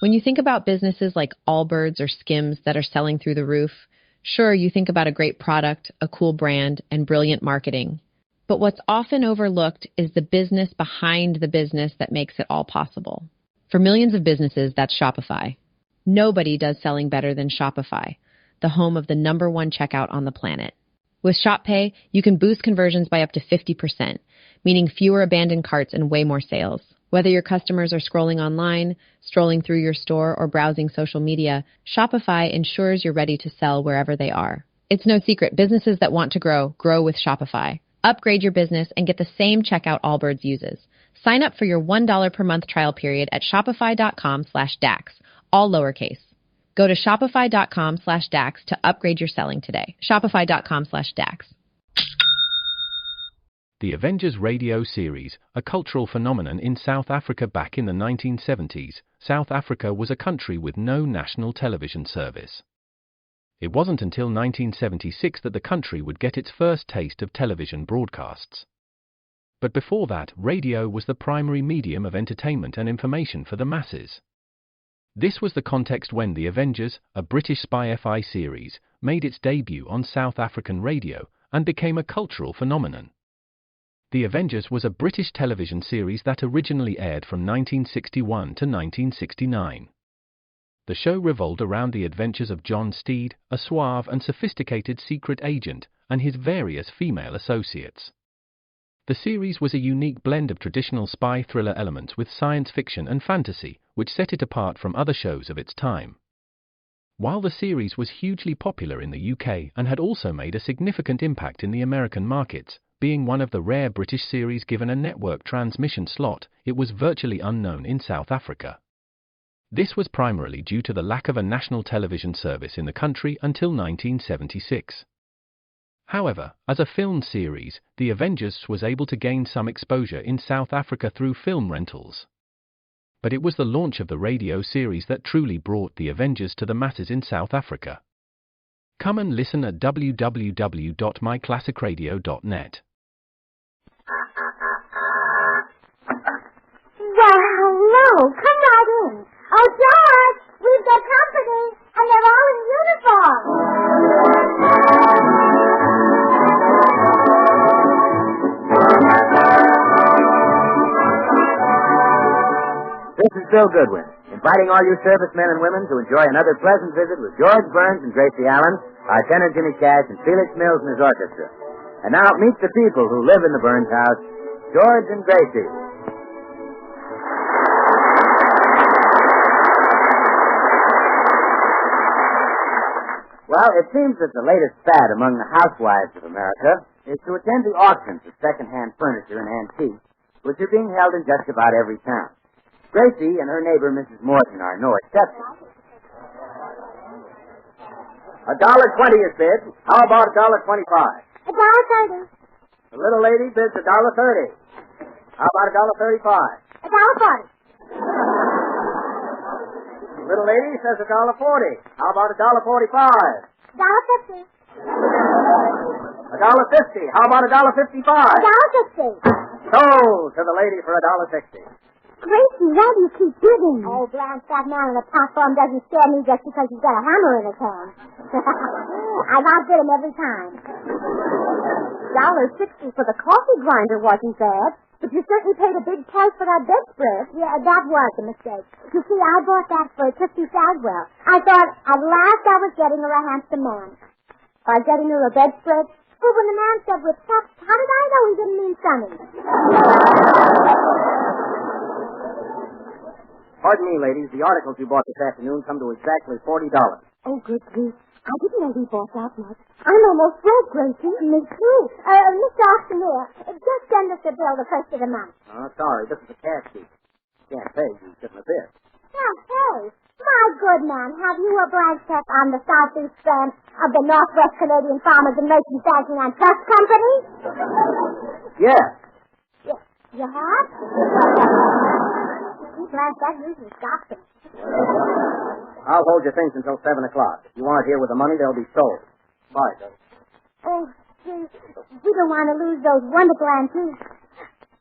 When you think about businesses like Allbirds or Skims that are selling through the roof, sure, you think about a great product, a cool brand, and brilliant marketing. But what's often overlooked is the business behind the business that makes it all possible. For millions of businesses, that's Shopify. Nobody does selling better than Shopify, the home of the #1 checkout on the planet. With Shop Pay, you can boost conversions by up to 50%, meaning fewer abandoned carts and way more sales. Whether your customers are scrolling online, strolling through your store, or browsing social media, Shopify ensures you're ready to sell wherever they are. It's no secret, businesses that want to grow with Shopify. Upgrade your business and get the same checkout Allbirds uses. Sign up for your $1 per month trial period at shopify.com/DAX, all lowercase. Go to shopify.com/DAX to upgrade your selling today. Shopify.com/DAX. The Avengers radio series, a cultural phenomenon in South Africa back in the 1970s. South Africa was a country with no national television service. It wasn't until 1976 that the country would get its first taste of television broadcasts. But before that, radio was the primary medium of entertainment and information for the masses. This was the context when The Avengers, a British spy FI series, made its debut on South African radio and became a cultural phenomenon. The Avengers was a British television series that originally aired from 1961 to 1969. The show revolved around the adventures of John Steed, a suave and sophisticated secret agent, and his various female associates. The series was a unique blend of traditional spy thriller elements with science fiction and fantasy, which set it apart from other shows of its time. While the series was hugely popular in the UK and had also made a significant impact in the American markets, being one of the rare British series given a network transmission slot, it was virtually unknown in South Africa. This was primarily due to the lack of a national television service in the country until 1976. However, as a film series, The Avengers was able to gain some exposure in South Africa through film rentals. But it was the launch of the radio series that truly brought The Avengers to the masses in South Africa. Come and listen at www.myclassicradio.net. Well, hello. Come right in. Oh, George, we've got company, and they're all in uniform. This is Bill Goodwin, inviting all you servicemen and women to enjoy another pleasant visit with George Burns and Gracie Allen, our tenor Jimmy Cash, and Felix Mills and his orchestra. And now meet the people who live in the Burns house, George and Gracie. Well, it seems that the latest fad among the housewives of America is to attend the auctions of second-hand furniture and antiques, which are being held in just about every town. Gracie and her neighbor, Mrs. Morton, are no exception. $1.20 is bid. How about $1.25? $1.30. The little lady bids $1.30. How about $1.35? $1.40. The little lady says $1.40. How about $1.45? $1.50. $1.50. How about $1.55? $1.60. Sold to the lady for $1.60. Gracie, why do you keep bidding? Oh, Blanche, that man on the platform doesn't scare me just because he's got a hammer in his hand. I've outbid him every time. $1.60 for the coffee grinder wasn't bad, but you certainly paid a big price for that bedspread. Yeah, that was a mistake. You see, I bought that for Trixie Sagwell. I thought at last I was getting her a handsome man. By getting her a bedspread, oh, when the man said with sex, how did I know he didn't mean Sonny? Pardon me, ladies. The articles you bought this afternoon come to exactly $40. Oh, good grief. I didn't know he bought that much. I'm almost broke, Gracie. Me too. Mr. Auctioneer, just send us a bill the first of the month. Oh, sorry. This is a cash sheet. Can't pay. You shouldn't have bid. Can't pay? My good man, have you a blank check on the Southeast Branch of the Northwest Canadian Farmers and Merchants Banking and Trust Company? Yes. You have? Blanche, that usually stops him. I'll hold your things until 7 o'clock. If you aren't here with the money, they'll be sold. Bye, Doug. Oh, gee, we don't want to lose those wonderful antiques.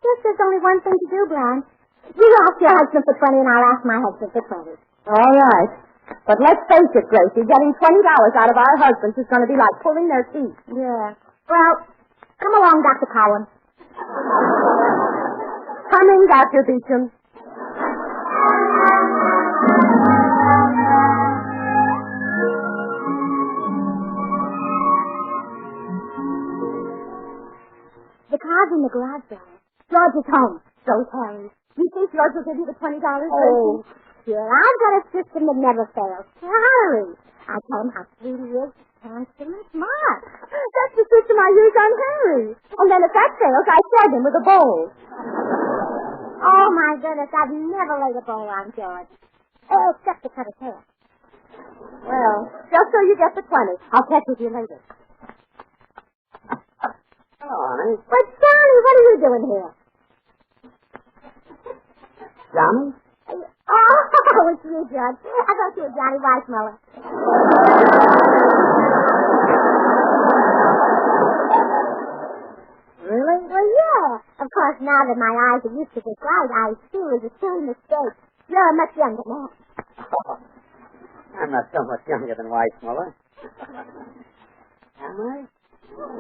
Just there's only one thing to do, Blanche. You ask your husband for 20 and I'll ask my husband for 20. All right. But let's face it, Gracie, getting $20 out of our husbands is going to be like pulling their teeth. Yeah. Well, come along, Dr. Cowan. Coming, Dr. Beecham. The car's in the garage, Brian. George is home. So's Harry. You think George will give you the $20, Oh, sure. I've got a system that never fails. Harry. I tell him how sweet he is, handsome and smart. That's the system I use on Harry. And then if that fails, I flood him with a bowl. Oh, my goodness, I've never laid a bowl on George. Except to cut his hair. Well, just so you get the 20. I'll catch with you later. Hello, honey. But, Johnny, what are you doing here? Johnny? Oh, it's you, Judge. I thought you were Johnny Weissmuller. Really? Well, yeah. Of course, now that my eyes are used to this light, I see it was a silly mistake. You're a much younger man. Oh, I'm not so much younger than Weissmuller. Am I? Well,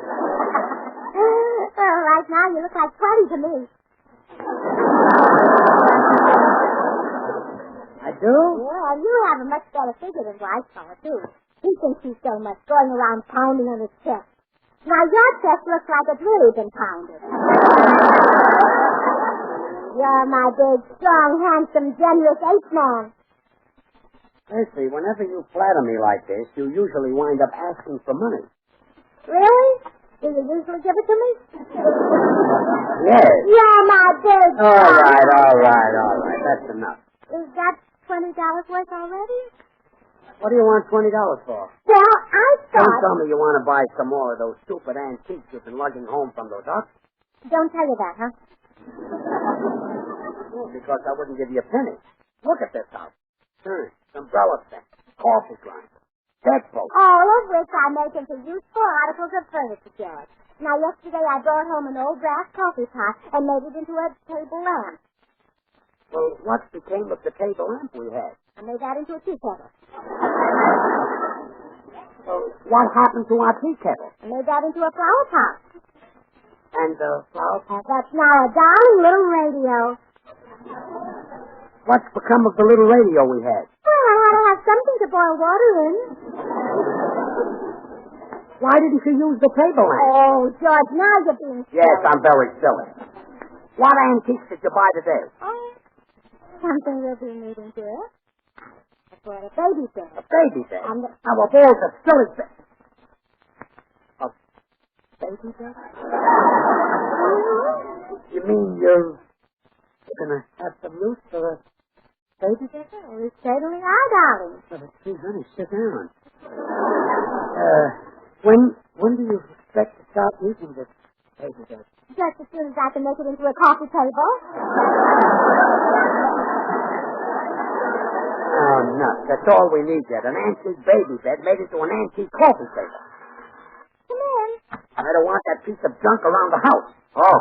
right now you look like 20 to me. I do? Yeah, and you have a much better figure than Weissmuller, too. He thinks he's so much going around pounding on his chest. Now, your chest looks like it's really been pounded. You're my big, strong, handsome, generous ape man. Gracie, whenever you flatter me like this, you usually wind up asking for money. Really? Do you usually give it to me? Yes. You're my big... All right. That's enough. Is that $20 worth already? What do you want $20 for? Well, I Don't thought... tell me you want to buy some more of those stupid antiques you've been lugging home from those auctions. Don't tell you that, huh? Well, because I wouldn't give you a penny. Look at this house. Umbrella set, coffee grinder, bedpost. All of which I make into useful articles of furniture, George. Now, yesterday I brought home an old brass coffee pot and made it into a table lamp. Well, what became of the table lamp we had? I made that into a tea kettle. Well, what happened to our tea kettle? I made that into a flower pot. And the flower pot? That's now a darling little radio. What's become of the little radio we had? Well, I had to have something to boil water in. Why didn't you use the table lamp? Oh, George, now you're being silly. Yes, I'm very silly. What antiques did you buy today? Oh, something we'll be needing, dear. I bought a baby bed. A baby bed? And Now, of all the silly things. A baby bed? You mean you're going to have some use for a baby bed? we certainly are, darling. Oh, gee, honey, sit down. When do you expect to start using this baby bed? Just as soon as I can make it into a coffee table. Oh, no. That's all we need yet. An antique baby bed made into an antique coffee table. Come in. I don't want that piece of junk around the house. Oh,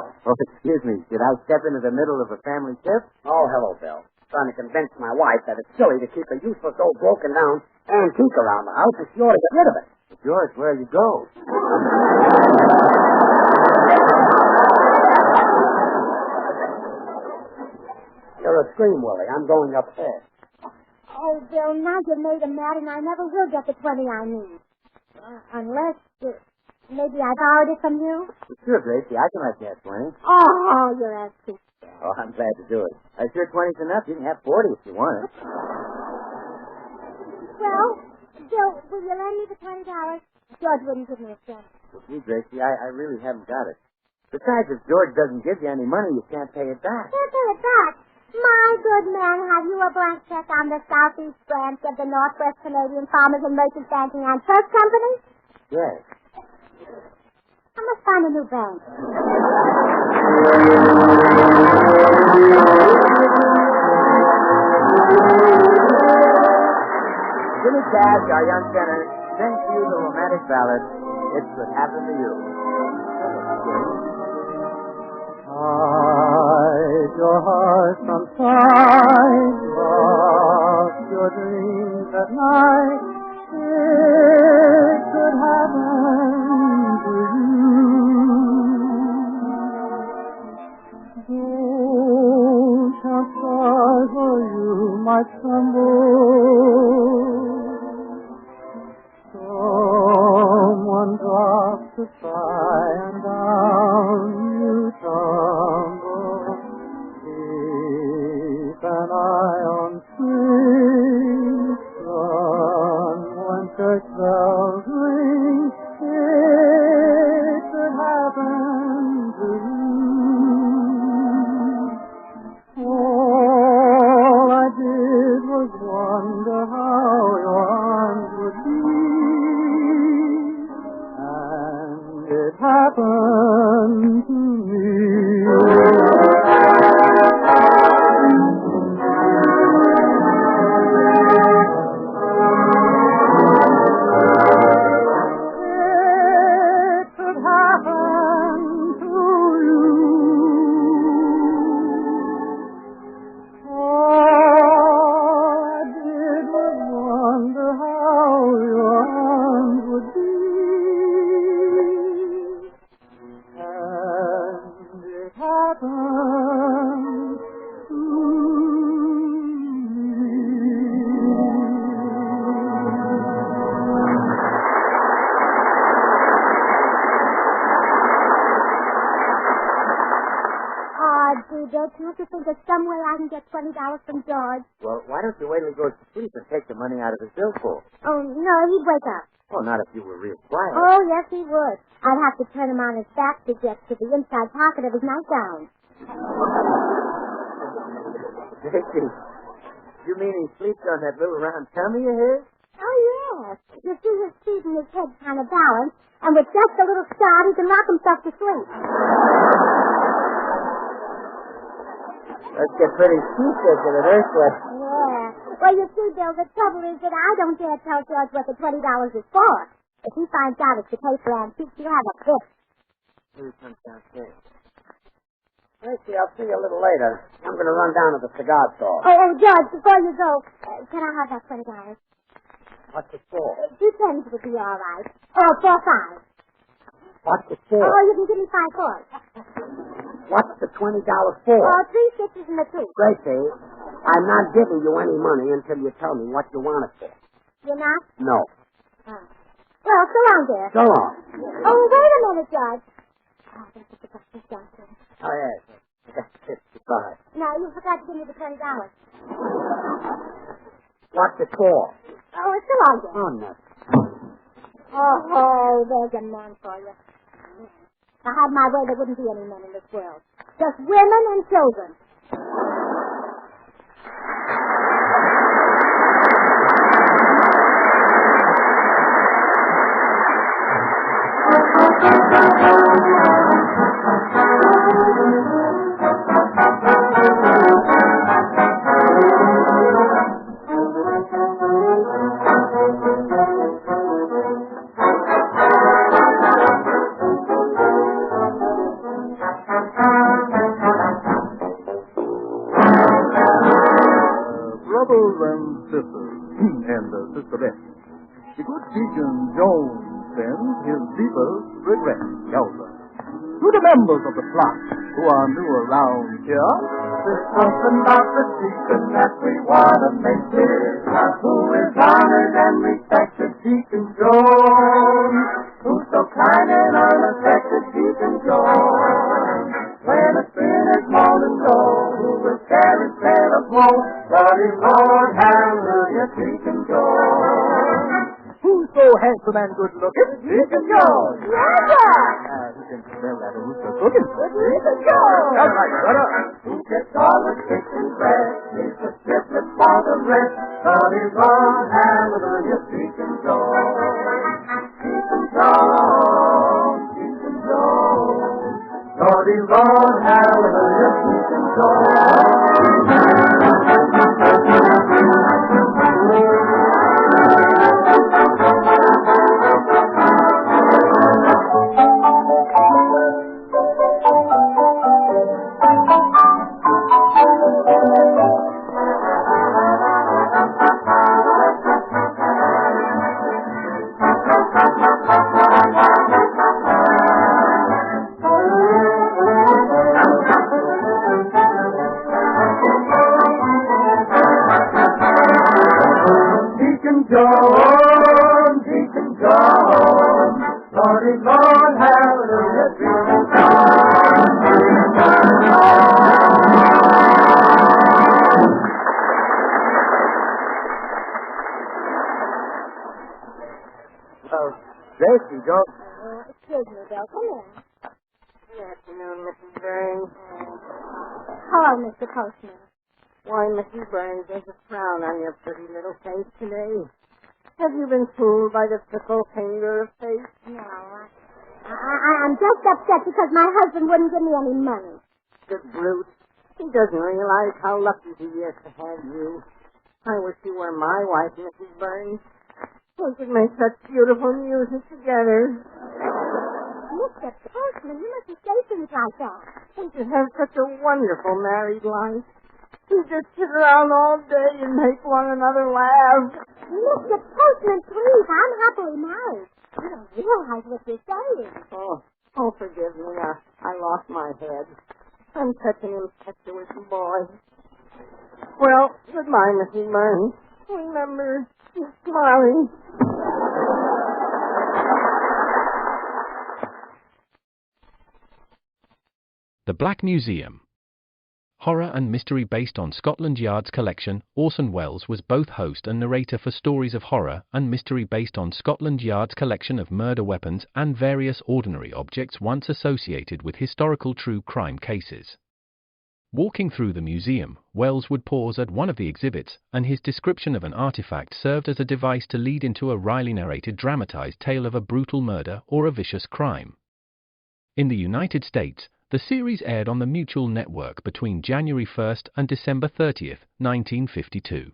excuse me. Did I step into the middle of a family trip? Oh, hello, Bill. Trying to convince my wife that it's silly to keep a useless old broken down antique around the house and she ought to get rid of it. George, where'd you go? You're a scream, Willie. I'm going upstairs. Oh, Bill, now you've made him mad, and I never will get the 20 I need. Unless, maybe I borrowed it from you? Sure, Gracie. I can let you have 20. Oh, you're a sweet. Oh, I'm glad to do it. I'm sure 20's enough. You can have 40 if you want it. Well, Bill, will you lend me the $20? George wouldn't give me a cent. Well, gee, Gracie, I really haven't got it. Besides, if George doesn't give you any money, you can't pay it back. Can't pay it back. My good man, have you a blank check on the Southeast branch of the Northwest Canadian Farmers and Merchants Banking and Trust Company? Yes. I must find a new bank. Jimmy Cash, our young tenor, sings to you the romantic ballad, It Could Happen to You. Hide your heart from sight, love should tremble. Someone drops a sigh and down you tumble. Keep an eye on streets run when church bells ring. It could happen to you. All I did was wonder how your arms would be, and it happened to me. It could happen to you. All I did was wonder how your arms would be, and it happened to me. Don't you think there's some way I can get $20 from George? Well, why don't you wait till he goes to sleep and take the money out of his billfold? Oh, no, he'd wake up. Well, not if you were real quiet. Oh, yes, he would. I'd have to turn him on his back to get to the inside pocket of his nightgown. Dickie, you mean he sleeps on that little round tummy of his? Oh, yes. You see his feet and his head kind of balanced, and with just a little start, he can rock himself to sleep. Let's get pretty seasick in it, Ursula. Yeah. Well, you see, Bill, the trouble is that I don't dare tell George what the $20 is for. If he finds out it's to pay for antiques, he'll have a fit. Here he comes downstairs. Gracie, I'll see you a little later. I'm going to run down to the cigar store. Oh, George, before you go, can I have that $20? What's it for? 2 pennies would be all right. Oh, 4 5. What's it for? Oh, you can give me 5 4. What's the $20 for? Oh, 3 6s and the 2. Gracie, I'm not giving you any money until you tell me what you want it for. You're not? No. Oh. Well, so long, dear. So long. Oh, wait a minute, George. Oh, I think I forgot this downstairs. Oh, yes. That's 55. No, you forgot to give me the $20. What's it for? Oh, so long, dear. Oh, no. Oh, there's a man for you. If I had my way, there wouldn't be any men in this world. Just women and children. Brothers and sisters, and sisterettes, the good Deacon Jones sends his deepest regrets. Yowza. To the members of the flock who are new around here, there's something about the deacon that we want to make clear. Who is honored and respected Deacon Jones, who's so kind and unaffected Deacon Jones. When a sin is molten gold, who will share his bed of woe, Lordy, Lord, hallelujah, Deacon Jones. Who's so handsome and good-looking? Deacon Jones. Yes, sir. Who can smell that rooster cooking? Deacon Jones. That's right, brother. Who gets all the kitchen bread? He's the triplet for the rest. Lordy, Lord, hallelujah, Deacon Jones. Deacon Jones. Deacon Jones. Lordy, Lord, hallelujah, Deacon Jones. Jones, Deacon Jones, Lord is Lord, hallelujah, Deacon Jones, Well, Gracie, go. Excuse me, Bill. Come in. Good afternoon, Mrs. Burns. Hello, Mr. Postman. Why, Mrs. Burns, there's a frown on your pretty little face today. Have you been fooled by the fickle finger of fate? No, I'm just upset because my husband wouldn't give me any money. The brute. He doesn't realize how lucky he is to have you. I wish you were my wife, Mrs. Burns. We could make such beautiful music together. Mr. Postman, you mustn't say things like that. We could have such a wonderful married life. We just sit around all day and make one another laugh. Mr. Postman, please, I'm happily married. You don't realize what you're saying. Oh, forgive me. I lost my head. I'm such an impetuous boy. Well, goodbye, Mrs. Burns. Remember, Molly. The Black Museum. Horror and mystery based on Scotland Yard's collection, Orson Welles was both host and narrator for stories of horror and mystery based on Scotland Yard's collection of murder weapons and various ordinary objects once associated with historical true crime cases. Walking through the museum, Welles would pause at one of the exhibits, and his description of an artifact served as a device to lead into a wryly narrated dramatized tale of a brutal murder or a vicious crime. In the United States, the series aired on the Mutual Network between January 1st and December 30th, 1952.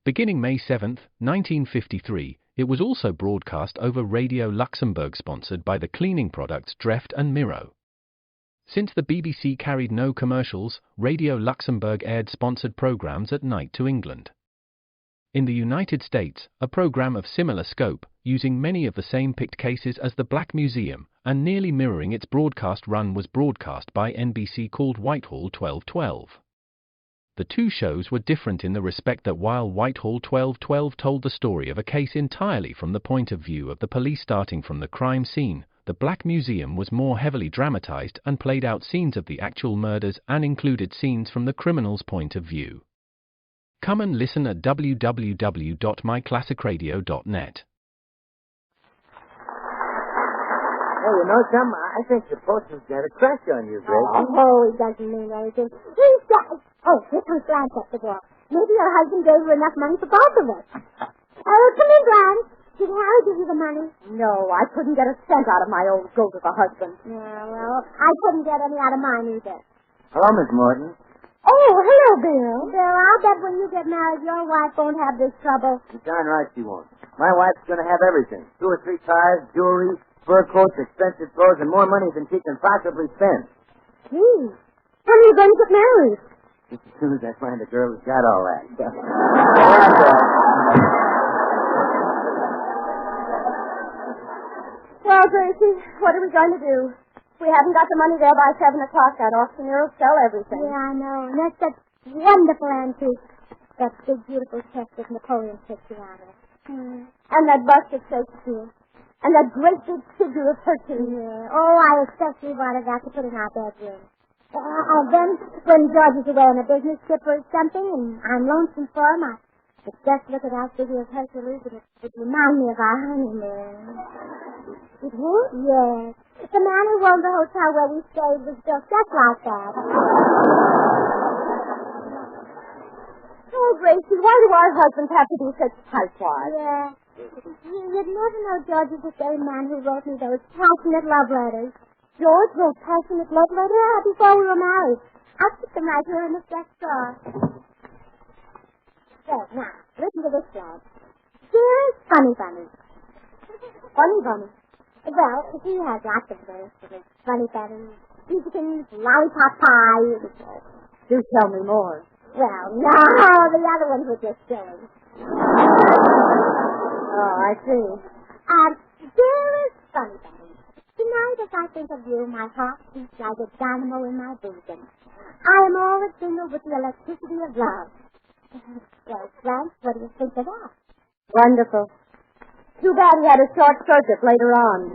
Beginning May 7th, 1953, it was also broadcast over Radio Luxembourg sponsored by the cleaning products Dreft and Miro. Since the BBC carried no commercials, Radio Luxembourg aired sponsored programs at night to England. In the United States, a program of similar scope, using many of the same picked cases as the Black Museum, and nearly mirroring its broadcast run, was broadcast by NBC called Whitehall 1212. The two shows were different in the respect that while Whitehall 1212 told the story of a case entirely from the point of view of the police starting from the crime scene, the Black Museum was more heavily dramatized and played out scenes of the actual murders and included scenes from the criminal's point of view. Come and listen at www.myclassicradio.net. Hey, you know something? I think the postman's got a crush on you, Gracie. Oh, he doesn't mean anything. He's got... Oh, here comes Blanche up the door. Maybe your husband gave her enough money for both of us. Oh, come in, Blanche. Did Harry give you the money? No, I couldn't get a cent out of my old goat of a husband. Yeah, well, I couldn't get any out of mine either. Hello, Miss Morton. Oh, hello, Bill. Bill, I'll bet when you get married, your wife won't have this trouble. You're darn right she won't. My wife's going to have everything. 2 or 3 cars, jewelry, fur coats, expensive clothes, and more money than she can possibly spend. Gee, when are you going to get married? Just as soon as I find a girl who's got all that. Well, Gracie, what are we going to do? We haven't got the money there by 7 o'clock. That auctioneer will sell everything. Yeah, I know. And that's that wonderful antique. That big, beautiful chest with Napoleon's picture on it. And that bust of Shakespeare. And that great big figure of Hercules. Yeah. Oh, I especially wanted that to put in our bedroom. And then, when George is away on a business trip or something, and I'm lonesome for him, I could just look at our figure of Hercules, and it would remind me of our honeymoon. It would? Yes. The man who owned the hotel where we stayed was built just like that. Oh, Gracie, why do our husbands have to be such tightwads? Yeah. You'd never know George is the same man who wrote me those passionate love letters. George wrote passionate love letters? Yeah, before we were married. I'll keep them right here in this desk drawer. So, now, listen to this love. Dearest Funny Bunny. Funny Bunny. Well, he has lots of those for his Funny Bunny. Peekins, lollipop pie. Do tell me more. Well, no, the other ones were just silly. Oh, I see. Dearest Funny Bunny. Tonight, as I think of you, my heart beats like a dynamo in my bosom. I am all a-tingle with the electricity of love. Well, Frank, what do you think of that? Wonderful. Too bad he had a short circuit later on.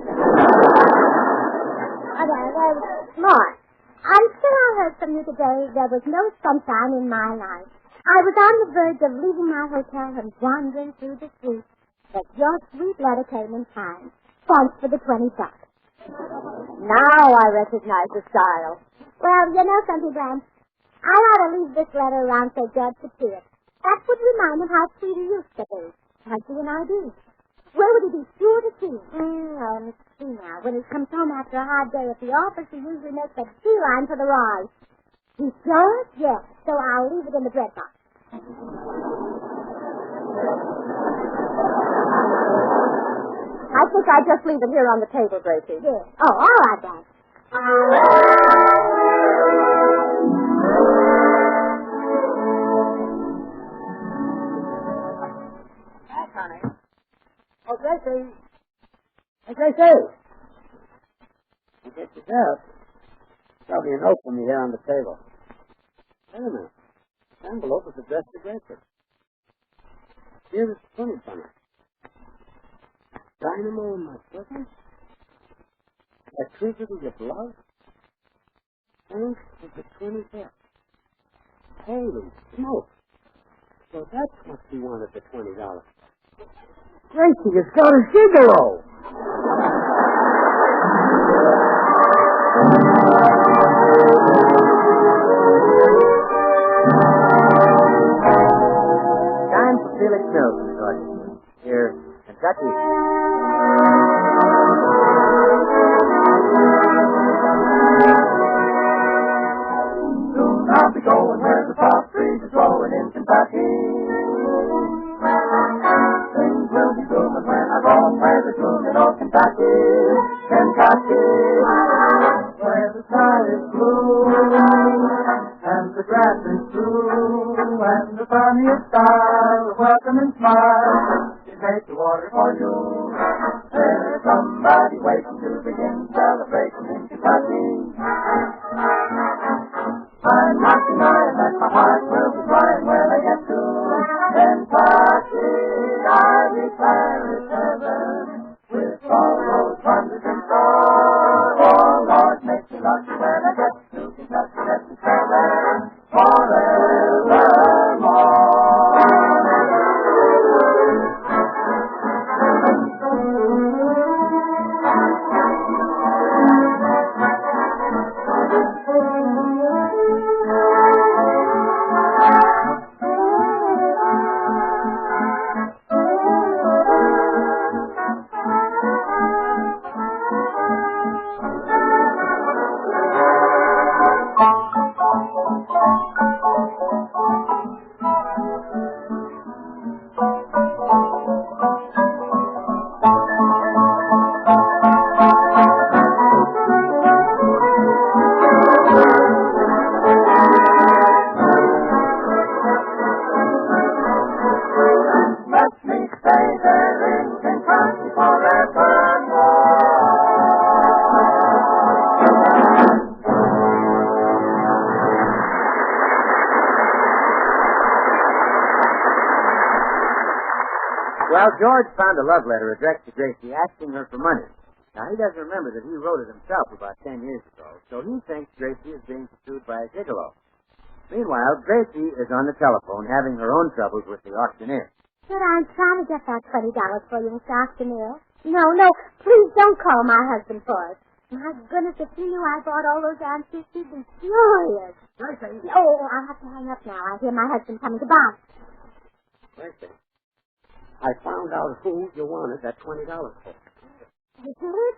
Mark, until I heard from you today, there was no sunshine in my life. I was on the verge of leaving my hotel and wandering through the streets, but your sweet letter came in time. Thanks for the $20. Now I recognize the style. Well, you know something, Bram? I ought to leave this letter around so George could see it. That would remind him how sweet he used to be. Like you and I do. Where would he be sure to see? Let me see now. When he comes home after a hard day at the office, he usually makes a beeline for the rise. He sure? Yes. So I'll leave it in the bread box. I think I'll just leave it here on the table, Gracie. Yes. Oh, all right, then. Back, honey. Oh, Gracie. Hey, Gracie. You get yourself. There'll be a note from me here on the table. Wait a minute. The envelope is addressed to Gracie. Here's the funny funny. Dynamo in my presence. Electricity of love. Thanks for the 20 bucks. Holy smoke. So that's what she wanted the $20. Gracie, it's got a gigolo. Time for Felix Mills, Miss Orchestra. Here, Kentucky. Soon I'll be going where the pop trees are growing in Kentucky. Things will be blooming when I go where the blooming old Kentucky. Kentucky, where the sky is blue and the grass is blue and the funniest stars welcome and smile. She takes the water for you. There's somebody waiting to begin celebration in Kentucky. I'm not denying that my heart will be crying when I get to Kentucky. I declare it's heaven with all those wonders in store. Oh, Lord, make me lucky when I get to Kentucky. Let me stay there forevermore. Well, George found a love letter addressed to Gracie asking her for money. Now, he doesn't remember that he wrote it himself about 10 years ago, so he thinks Gracie is being pursued by a gigolo. Meanwhile, Gracie is on the telephone having her own troubles with the auctioneer. But I'm trying to get that $20 for you, Mr. Auctioneer. No, please don't call my husband for it. My goodness, if he knew I bought all those antiques, he'd be furious. Gracie. Oh, I'll have to hang up now. I hear my husband coming. Goodbye. Gracie, I found out who you wanted that $20 for. You did?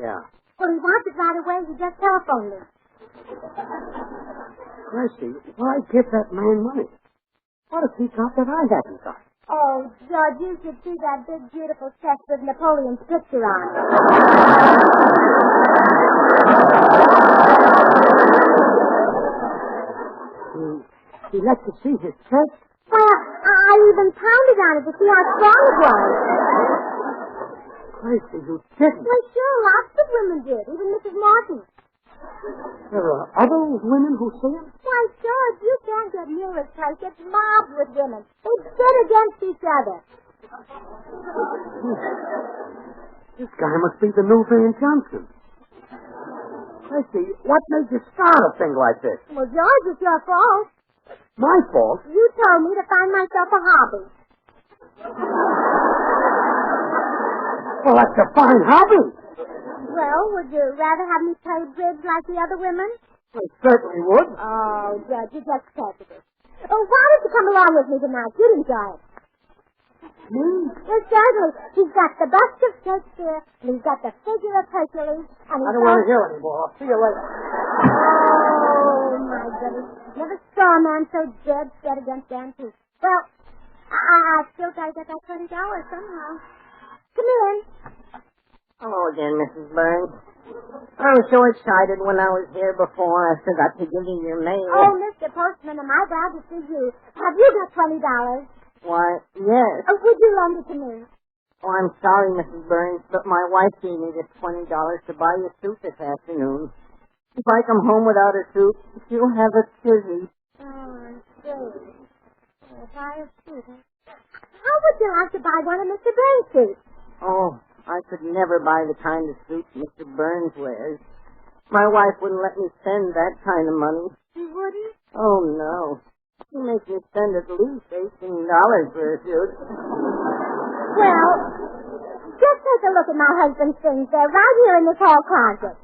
Yeah. Well, he wants it right away. He just telephoned me. Gracie, why give that man money? What if he got that I haven't got? Oh, George, you should see that big, beautiful chest with Napoleon's picture on it. He let you see his chest? Well, I even pounded on it to see how strong it was. Gracie, you didn't. Well, sure, lots of women did, even Mrs. Martin. There are other women who see him? Why, George, you can't get near his place. It's mobbed with women. They bid against each other. This guy must be the new Van Johnson. Gracie, what made you start a thing like this? Well, George, it's your fault. My fault? You told me to find myself a hobby. Well, that's a fine hobby. Well, would you rather have me play bridge like the other women? I certainly would. Oh, Judge, you just prejudice. Oh, why don't you come along with me tonight? You'd enjoy it. Me? Well, certainly. He's got the bust of Shakespeare, and he's got the figure of Hercules, and he's I don't want to hear anymore. I'll see you later. Oh, my goodness. Never saw a man so dead set against antiques. Well, I still got to get that $20 somehow. Come in. Hello again, Mrs. Burns. I was so excited when I was here before, I forgot to give you your mail. Oh, Mr. Postman, am I glad to see you. Have you got $20? Why, yes. Oh, would you lend it to me? Oh, I'm sorry, Mrs. Burns, but my wife gave me this $20 to buy you a suit this afternoon. If I come home without a suit, you'll have a tizzy. Oh, I see. Buy a suit. How would you like to buy one of Mr. Burns' suits? Oh, I could never buy the kind of suit Mr. Burns wears. My wife wouldn't let me spend that kind of money. You wouldn't? Oh, no. She makes me spend at least $18 for a suit. Well, just take a look at my husband's things. They're right here in this hall closet.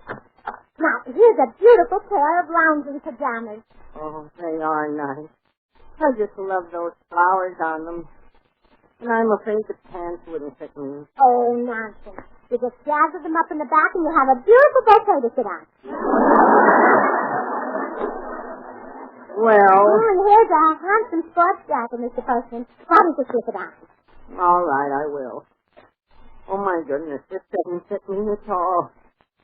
Now, here's a beautiful pair of lounging pajamas. Oh, they are nice. I just love those flowers on them. And I'm afraid the pants wouldn't fit me. Oh, nonsense. You just gather them up in the back and you have a beautiful bouquet to sit on. Well... Oh, and here's a handsome sports jacket, Mr. Postman. Why don't you slip it on? All right, I will. Oh, my goodness, this doesn't fit me at all.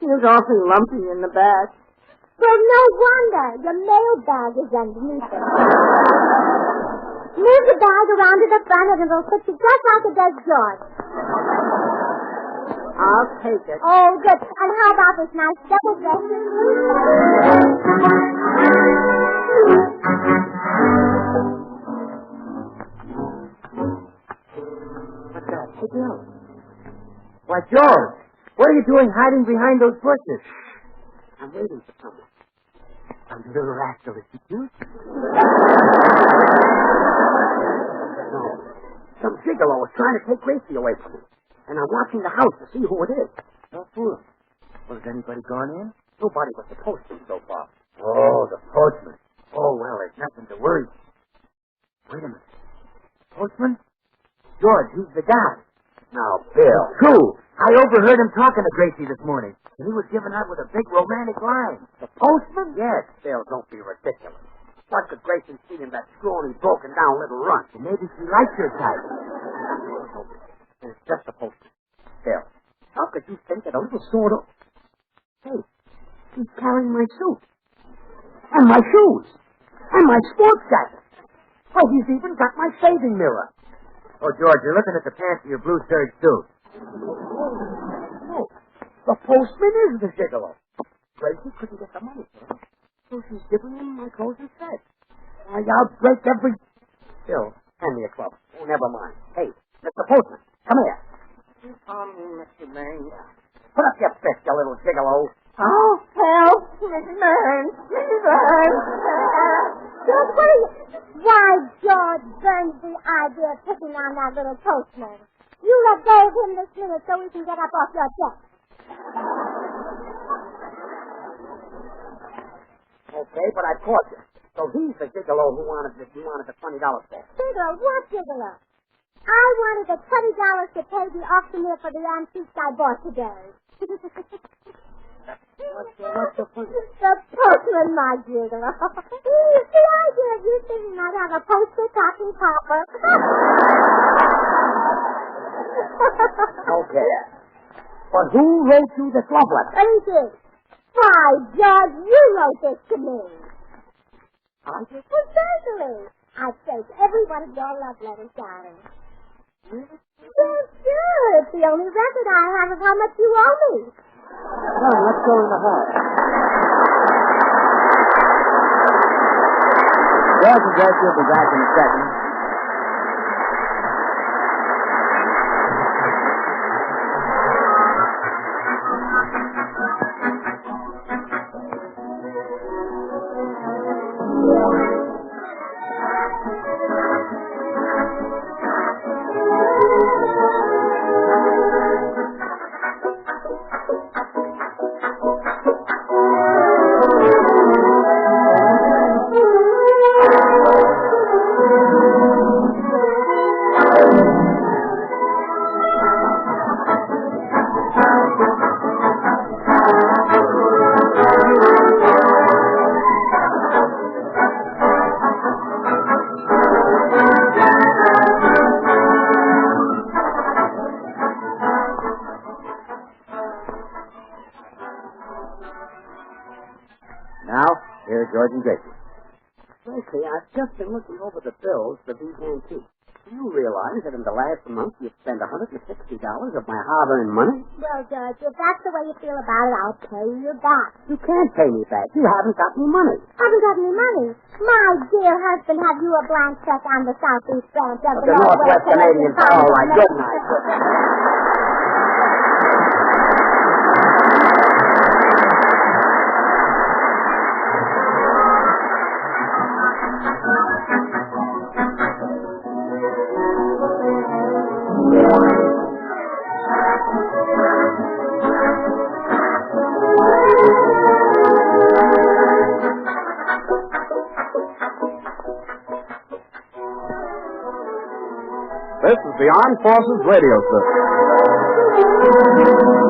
Feels awfully lumpy in the back. Well, no wonder. Your mail bag is underneath it. Move the bag around to the front and it'll fit you just like it does George. I'll take it. Oh, good. And how about this nice double-breasted blue? What's that? Sit down. Why, George, what are you doing hiding behind those bushes? I'm waiting for someone. A little rascal, is he cute? No. Some gigolo is trying to take Gracie away from me. And I'm watching the house to see who it is. Don't fool him. Well, has anybody gone in? Nobody but the postman so far. Oh, the postman. Oh, well, there's nothing to worry. Wait a minute. Postman? George, he's the guy. Now, Bill. True. I overheard him talking to Gracie this morning. And he was giving out with a big romantic line. The postman? Yes. Bill, don't be ridiculous. What could Gracie see in that scrawny, broken-down little runt? Well, maybe she likes your type. It's just a postman. Bill, how could you think that a little sort of... Hey, he's carrying my suit. And my shoes. And my sports jacket. Why, he's even got my shaving mirror. Oh, George, you're looking at the pants of your blue serge suit. Oh, the postman is the gigolo. Gracie couldn't get the money for him, so she's giving him my clothes instead. Why, I'll break every... Bill, hand me a club. Oh, never mind. Hey, Mr. Postman, come here. You call me Mr. Burns. Put up your fist, you little gigolo. Oh, help! Mr. Burns! Mr. Burns! George, what are you... Why, George Burns the idea of picking on that little postman. You let go of him this minute so we can get up off your chest. Okay, but I caught you. So he's the gigolo who wanted the $20 for. Gigolo? What gigolo? I wanted the $20 to pay the auctioneer for the antiques I bought today. What's the point? The postman, my gigolo. The idea of you thinking I'd have a poster talking popper. Okay. But who wrote you this love letter? Let me see. Why, George, you wrote this to me. I did? Well, certainly. I've saved every one of your love letters, darling. Really? Well, sure. It's the only record I have of how much you owe me. Well, let's go in the hall. George and Gracie will be back in a second. George and Gracie. Gracie, I've just been looking over the bills for these antiques. Do you realize that in the last month you've spent $160 of my hard-earned money? Well, George, if that's the way you feel about it, I'll pay you back. You can't pay me back. You haven't got any money. Haven't got any money? My dear husband, have you a blank check on the Southeast branch of The Northwest Canadian. All right, good night. This is the Armed Forces Radio System.